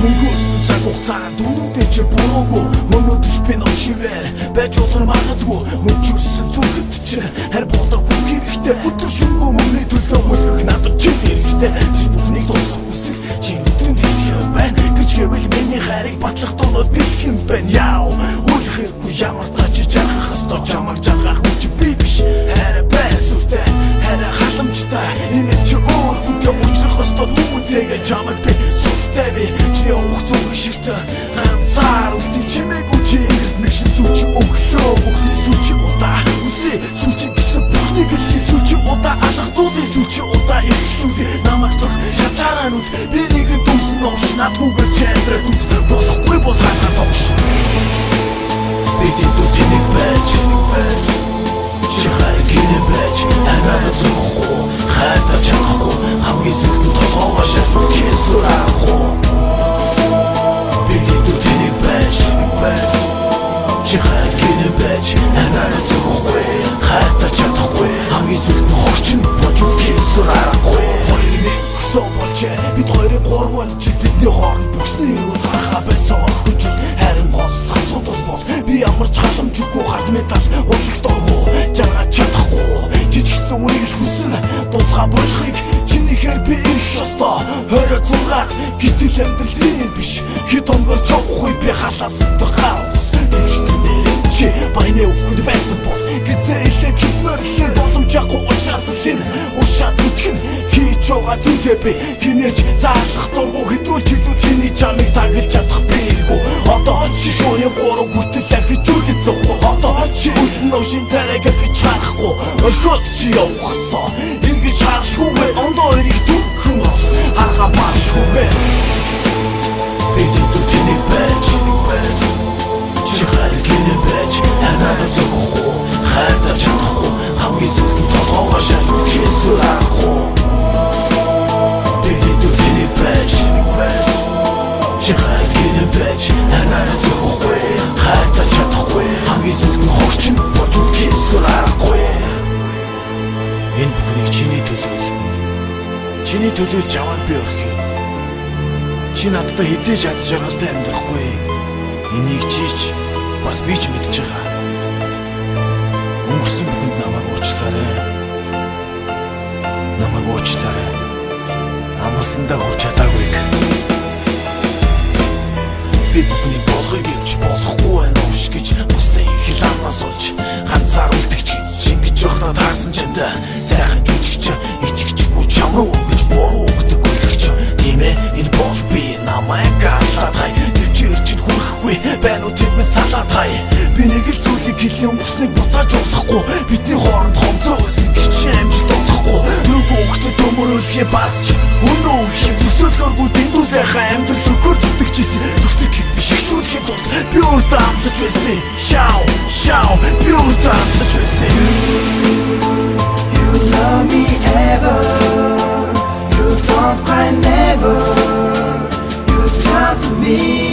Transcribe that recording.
Хөнгөөсөн цаг хугацаанд үнэндээ чи буруугүй. Өнөөдөр би нөө шивээр байж olur магадгүй. Өнчөрсөн зүрхэд чинь харь болоо хүн хэрэгтэй. Өдөр шөнөгүй мөний төлөө хөлгөх надад чи хэрэгтэй. Чи бүхнийг дуусах хүсэл чи өдрөнд хэлэх байна гэж гэвэл миний хайрыг батлах дунууд бэлэх юм байна. Яа үл хэргүй ямар тач жаргах ёстой чамайг жаргах хүн чи би биш. Хараа бай сүртэй хараа халамжтай имэс чи өөр хүнтэй уулзах ёстой түүнтэйгээ чамайг би сүртэй би чи явах зүрх шигтэй ганцаар үлдээ чимээг үчи мэгшин сүчи өглөө бүхний сүчи удаа үсээ сүчи гэсэн бүхнийг л сүчи удаа алгадуудын сүчи удаа ихлүүдээ намайг зөв шатаранууд би нэгэн дүүсэн ууш надгүйгээр чандраад үз болохгүй бол ханаа тогш бидний дүтнийг байж чи харин гинэ байж хараа зөвхөн хайртай чадахгүй хамгийн зөвхөн толгоогоо шарж кисурахгүй бидний дүтнийг байж чи харин гинэ байж хараа зөвхөн хайртай чадахгүй хамгийн зөвхөн хорчин болж кисурахгүй бид хоёрын 3 жил бидний хооронд бүхний хаа байсан охин жил харин гол асуудал бол би ямар ч халамжгүй хад медаль урлагдоогүй жаргаж чадахгүй жижигсэн үнийг л хүснэ дулгаа болохыг чинийхээр би ирэх ёстой 26-ад гэтэл амьдрал тийм биш хэд онгорч явахгүй би халаастай хаалгас хэрэгцэн дээр чи баяны өгөхөд байсан бол гэзээ илээд хитмэрлээ боломжгүй учраас л энэ ушаа зүтгэн чога зүлээ би хинээч заах дургу хэдрүүл чиглүүл хиний чамыг тагж чадах бийгүү одоо чи шууны 3 хүртэл дахиж үлдээ зовхгүй одоо чи үлдэн ушин царайг гэж харахгүй өлхөд чи явах ёстой ингэж харалгүйгээр ондоо өрийг түгхэн бол харгаа баалгүйгээр бидний дүтнийг байж чи хайр гинэ байж ханаа зөвхөн хайртай чадахгүй хамгийн зөвхөн толгоогоо шарж кисурахгүй чи хайр гинэ байж ханаа зөвхөн хайртай чадахгүй хамгийн зөвхөн хорчин болж кисурахгүй энэ бүхнийг чиний төлөөлж аваад би өрхий чи надтай хизээж аз жаргалтай амьдрахгүй энийг чийч бас би ч мэдж байгаа өнгөрсөн бүхэнд намайг уучлаарай амлсандаа хүрч чадаагүй би бүхний болгыг явж болохгүй байна ууш гэж бусдын хилаанаас олж ганцаар үлдэгч шингэж явахдаа таарсан чамда сайхан жүжигч ичгчгүй чам руу гэж буруу өгдөг үлгч тийм ээ энэ бол би намайг гаалгатай төвчээр чинь хүрэхгүй байна уу тийм ээ салаатай би нэг л зүйлийг хэлээ өнгөрснийг буцааж болохгүй бидний хооронд хомцоо өсөн гэж амжилт олохгүй нөгөө өгтөд төмөрөлхий бас ч өнөө их төсөөлгөөргүй дэндүү сайхан амьдрал өгөр зүтгэжсэн төсөг бишгэлүүлэхэд бол би өөртөө амлаж байсан шау би өөртөө амлаж байсан You love me ever You don't cry never You tell me